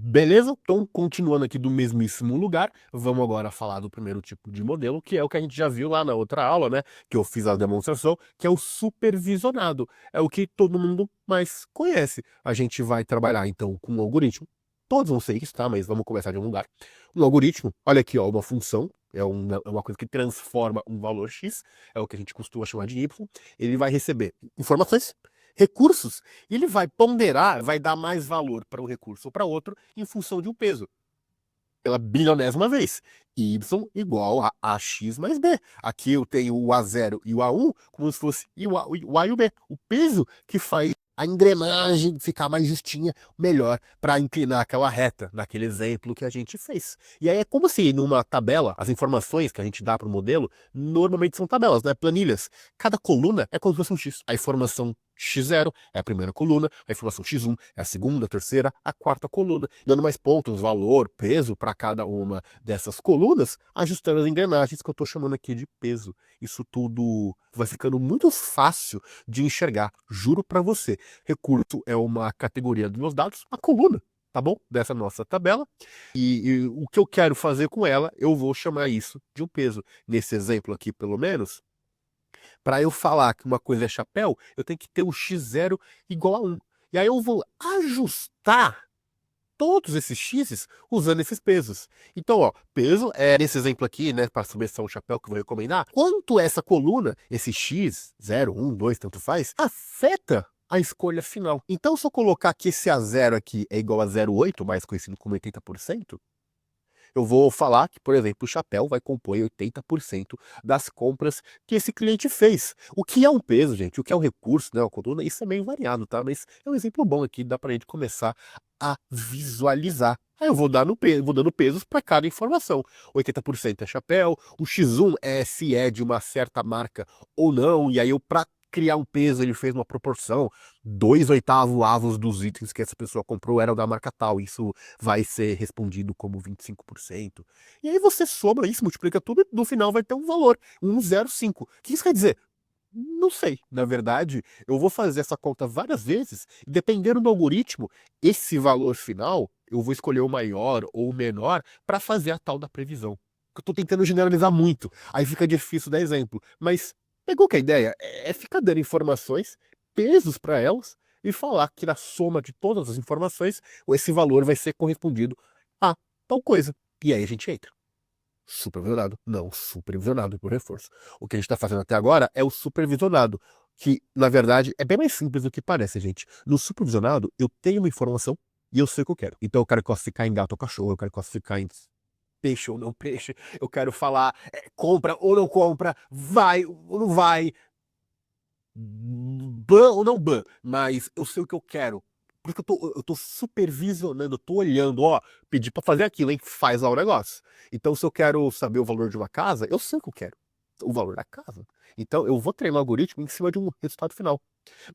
Beleza? Então, continuando aqui do mesmíssimo lugar, vamos agora falar do primeiro tipo de modelo, que é o que a gente já viu lá na outra aula, né? Que eu fiz a demonstração, que é o supervisionado. É o que todo mundo mais conhece. A gente vai trabalhar, então, com um algoritmo. Todos vão ser isso, tá? Mas vamos começar de um lugar. Um algoritmo, olha aqui, ó, uma função. É uma coisa que transforma um valor x, é o que a gente costuma chamar de y. Ele vai receber informações, recursos, e ele vai ponderar, vai dar mais valor para um recurso ou para outro em função de um peso. Pela bilionésima vez. Y igual a AX mais B. Aqui eu tenho o A0 e o A1 como se fosse o A e o B. O peso que faz a engrenagem ficar mais justinha, melhor para inclinar aquela reta, naquele exemplo que a gente fez. E aí é como se numa tabela, as informações que a gente dá para o modelo, normalmente são tabelas, né? Planilhas. Cada coluna é como se fosse um X. A informação x0 é a primeira coluna, a informação x1 é a segunda, a terceira, a quarta coluna, dando mais pontos, valor, peso para cada uma dessas colunas, ajustando as engrenagens que eu estou chamando aqui de peso. Isso tudo vai ficando muito fácil de enxergar, juro para você. Recurso é uma categoria dos meus dados, a coluna, tá bom? Dessa nossa tabela. E o que eu quero fazer com ela, eu vou chamar isso de um peso. Nesse exemplo aqui, pelo menos, para eu falar que uma coisa é chapéu, eu tenho que ter o x0 igual a 1. E aí eu vou ajustar todos esses x's usando esses pesos. Então, ó, peso é, nesse exemplo aqui, né, para saber se é um chapéu que eu vou recomendar, quanto essa coluna, esse x, 0, 1, 2, tanto faz, afeta a escolha final. Então, se eu colocar que esse A0 aqui é igual a 0,8, mais conhecido como 80%, eu vou falar que, por exemplo, o chapéu vai compor 80% das compras que esse cliente fez. O que é um peso, gente? O que é um recurso, né? Uma coluna, isso é meio variado, tá? Mas é um exemplo bom aqui, dá pra gente começar a visualizar. Aí eu vou vou dando pesos para cada informação. 80% é chapéu, o X1 é se é de uma certa marca ou não, e aí eu, para criar um peso, ele fez uma proporção. 2/8 dos itens que essa pessoa comprou eram da marca tal. Isso vai ser respondido como 25%. E aí você soma isso, multiplica tudo e no final vai ter um valor, 1,05. O que isso quer dizer? Não sei. Na verdade, eu vou fazer essa conta várias vezes e dependendo do algoritmo, esse valor final, eu vou escolher o maior ou o menor para fazer a tal da previsão. Eu estou tentando generalizar muito, aí fica difícil dar exemplo. Mas pegou que a ideia? É ficar dando informações, pesos para elas e falar que na soma de todas as informações, esse valor vai ser correspondido a tal coisa. E aí a gente entra. Supervisionado. Não, supervisionado por reforço. O que a gente está fazendo até agora é o supervisionado, que, na verdade, é bem mais simples do que parece, gente. No supervisionado, eu tenho uma informação e eu sei o que eu quero. Então eu quero classificar em gato ou cachorro, eu quero classificar em peixe ou não peixe, eu quero falar compra ou não compra, vai ou não vai, ban ou não ban, mas eu sei o que eu quero. Por isso que eu tô supervisionando, eu tô olhando, ó, pedi pra fazer aquilo, hein? Faz lá o negócio. Então, se eu quero saber o valor de uma casa, eu sei o que eu quero. O valor da casa. Então, eu vou treinar o algoritmo em cima de um resultado final.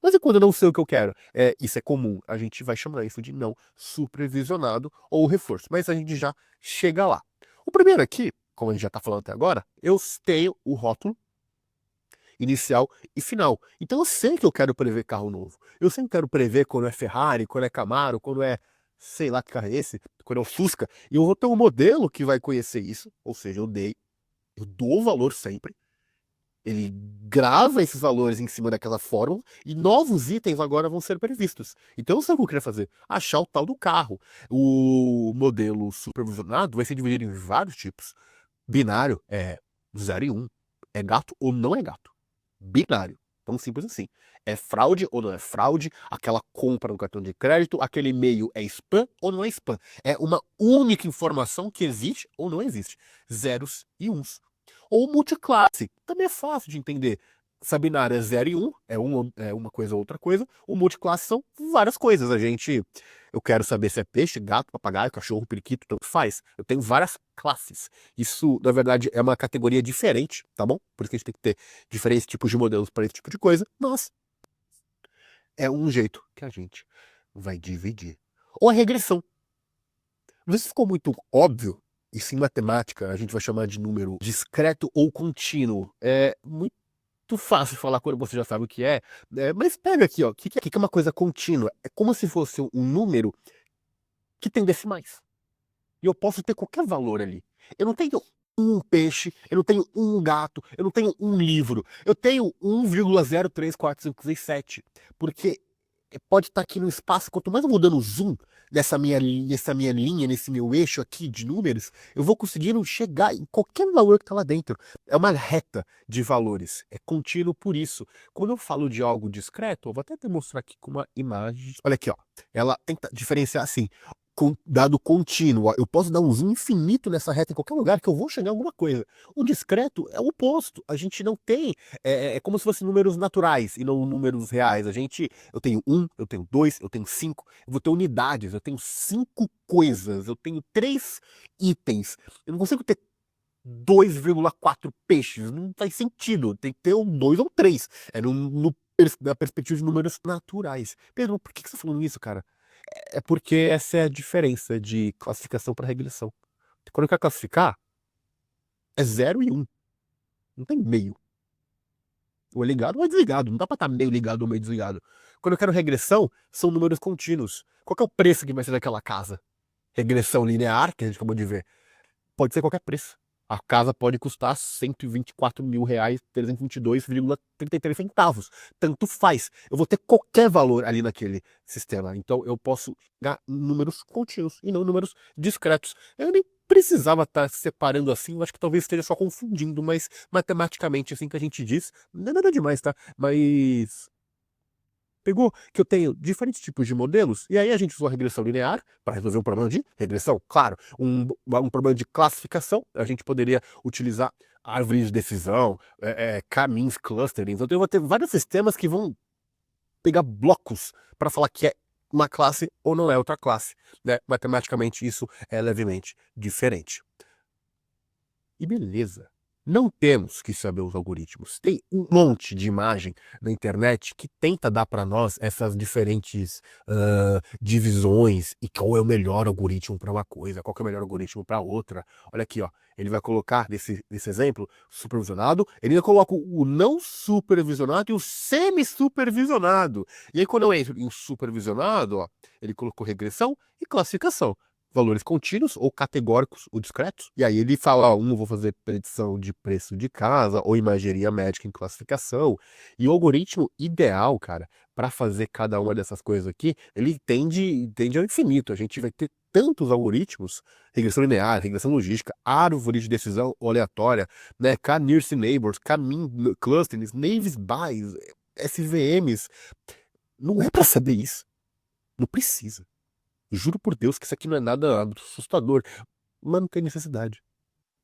Mas e quando eu não sei o que eu quero? Isso é comum. A gente vai chamar isso de não supervisionado ou reforço. Mas a gente já chega lá. O primeiro aqui, como a gente já tá falando até agora, eu tenho o rótulo inicial e final. Então eu sei que eu quero prever carro novo. Eu sempre quero prever quando é Ferrari, quando é Camaro, quando é, sei lá que carro é esse, quando é o Fusca. E eu vou ter um modelo que vai conhecer isso, ou seja, eu dou o valor sempre. Ele grava esses valores em cima daquela fórmula e novos itens agora vão ser previstos. Então, eu sei o que eu queria fazer? Achar o tal do carro. O modelo supervisionado vai ser dividido em vários tipos. Binário é 0 e 1. É gato ou não é gato? Binário. Tão simples assim. É fraude ou não é fraude? Aquela compra no cartão de crédito, aquele e-mail é spam ou não é spam? É uma única informação que existe ou não existe. Zeros e uns. Ou multiclasse. Também é fácil de entender. Essa binária é 0 e 1, é uma coisa ou outra coisa. O multiclasse são várias coisas. Eu quero saber se é peixe, gato, papagaio, cachorro, periquito, tanto faz. Eu tenho várias classes. Isso, na verdade, é uma categoria diferente, tá bom? Por isso que a gente tem que ter diferentes tipos de modelos para esse tipo de coisa. Mas é um jeito que a gente vai dividir. Ou a regressão. Não sei se ficou muito óbvio. Isso em matemática a gente vai chamar de número discreto ou contínuo. É muito fácil falar quando você já sabe o que é, mas pega aqui, ó, o que é uma coisa contínua? É como se fosse um número que tem decimais. E eu posso ter qualquer valor ali. Eu não tenho um peixe, eu não tenho um gato, eu não tenho um livro. Eu tenho 1,0345667. Porque pode estar aqui no espaço, quanto mais eu vou dando zoom nessa minha linha, nesse meu eixo aqui de números, eu vou conseguindo chegar em qualquer valor que está lá dentro. É uma reta de valores, é contínuo por isso. Quando eu falo de algo discreto, eu vou até demonstrar aqui com uma imagem. Olha aqui, ó. Ela tenta diferenciar assim, com dado contínuo. Ó. Eu posso dar um zoom infinito nessa reta em qualquer lugar que eu vou chegar em alguma coisa. O discreto é o oposto. A gente não tem. É como se fossem números naturais e não números reais. Eu tenho 1, eu tenho 2, eu tenho 5, eu vou ter unidades, eu tenho 5 coisas, eu tenho 3 itens. Eu não consigo ter 2,4 peixes, não faz sentido. Tem que ter um 2 ou 3. Na perspectiva de números naturais. Pedro, por que você tá falando isso, cara? É porque essa é a diferença de classificação para regressão. Quando eu quero classificar, é 0 e 1. Não tem meio. Ou é ligado ou é desligado. Não dá pra estar meio ligado ou meio desligado. Quando eu quero regressão, são números contínuos. Qual que é o preço que vai ser daquela casa? Regressão linear, que a gente acabou de ver, pode ser qualquer preço. A casa pode custar R$ 124.000, 322,33 centavos. Tanto faz. Eu vou ter qualquer valor ali naquele sistema. Então eu posso pegar números contínuos e não números discretos. Eu nem precisava estar separando assim. Eu acho que talvez esteja só confundindo, mas matematicamente, assim que a gente diz, não é nada demais, tá? Mas pegou que eu tenho diferentes tipos de modelos, e aí a gente usou a regressão linear para resolver um problema de regressão. Claro, um problema de classificação, a gente poderia utilizar árvores de decisão, caminhos, clustering. Então eu vou ter vários sistemas que vão pegar blocos para falar que é uma classe ou não é outra classe. Né? Matematicamente isso é levemente diferente. E beleza. Não temos que saber os algoritmos. Tem um monte de imagem na internet que tenta dar para nós essas diferentes divisões e qual é o melhor algoritmo para uma coisa, qual é o melhor algoritmo para outra. Olha aqui, ó. Ele vai colocar nesse exemplo supervisionado, ele ainda coloca o não supervisionado e o semi-supervisionado. E aí quando eu entro em supervisionado, ó, ele colocou regressão e classificação. Valores contínuos ou categóricos ou discretos. E aí ele fala, eu vou fazer predição de preço de casa ou imageria médica em classificação. E o algoritmo ideal, cara, para fazer cada uma dessas coisas aqui, ele tende ao infinito. A gente vai ter tantos algoritmos, regressão linear, regressão logística, árvore de decisão aleatória, né, K-nearest neighbors, caminho, clusters, naive Bayes, SVMs. Não é para saber isso. Não precisa. Juro por Deus que isso aqui não é nada assustador, mas não tem necessidade.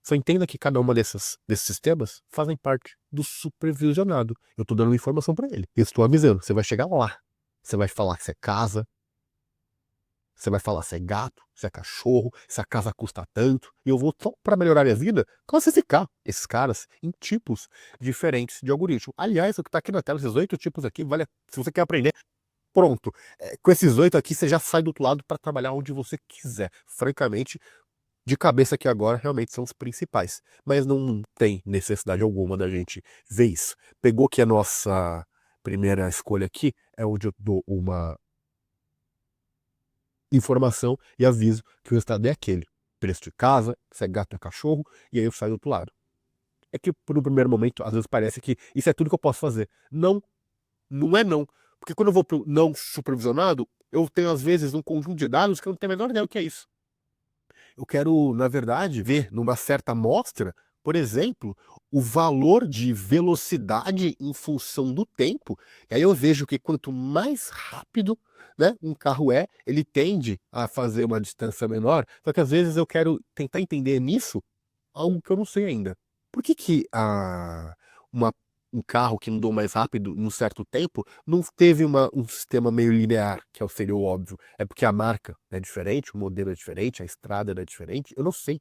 Só entenda que cada uma desses sistemas fazem parte do supervisionado. Eu estou dando uma informação para ele. Eu estou avisando, você vai chegar lá. Você vai falar se é casa, você vai falar se é gato, se é cachorro, se a casa custa tanto. E eu vou, só para melhorar a minha vida, classificar esses caras em tipos diferentes de algoritmo. Aliás, o que está aqui na tela, esses 8 tipos aqui, se você quer aprender, pronto. Com esses 8 aqui, você já sai do outro lado para trabalhar onde você quiser. Francamente, de cabeça aqui agora, realmente são os principais. Mas não tem necessidade alguma da gente ver isso. Pegou que a nossa primeira escolha aqui é onde eu dou uma informação e aviso que o resultado é aquele. Preço de casa, se é gato ou cachorro, e aí eu saio do outro lado. É que por um primeiro momento, às vezes parece que isso é tudo que eu posso fazer. Não, não é não. Porque quando eu vou para o não supervisionado, eu tenho às vezes um conjunto de dados que eu não tenho a menor ideia do que é isso. Eu quero, na verdade, ver numa certa amostra, por exemplo, o valor de velocidade em função do tempo. E aí eu vejo que quanto mais rápido, né, um carro ele tende a fazer uma distância menor. Só que às vezes eu quero tentar entender nisso algo que eu não sei ainda. Por que que um carro que andou mais rápido num certo tempo não teve um sistema meio linear, que seria o óbvio? É porque a marca é diferente, o modelo é diferente, a estrada é diferente? Eu não sei.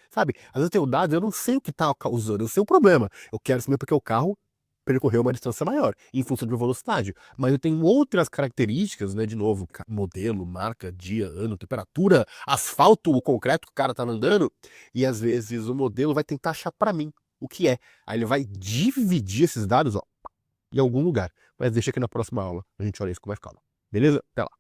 Sabe? Às vezes eu tenho dados, eu não sei o que está causando, eu sei o problema. Eu quero saber porque o carro percorreu uma distância maior, em função de velocidade. Mas eu tenho outras características, né? De novo, modelo, marca, dia, ano, temperatura, asfalto, o concreto que o cara tá andando. E às vezes o modelo vai tentar achar para mim o que é. Aí ele vai dividir esses dados, ó, em algum lugar. Mas deixa aqui na próxima aula. A gente olha isso com mais calma. Beleza? Até lá.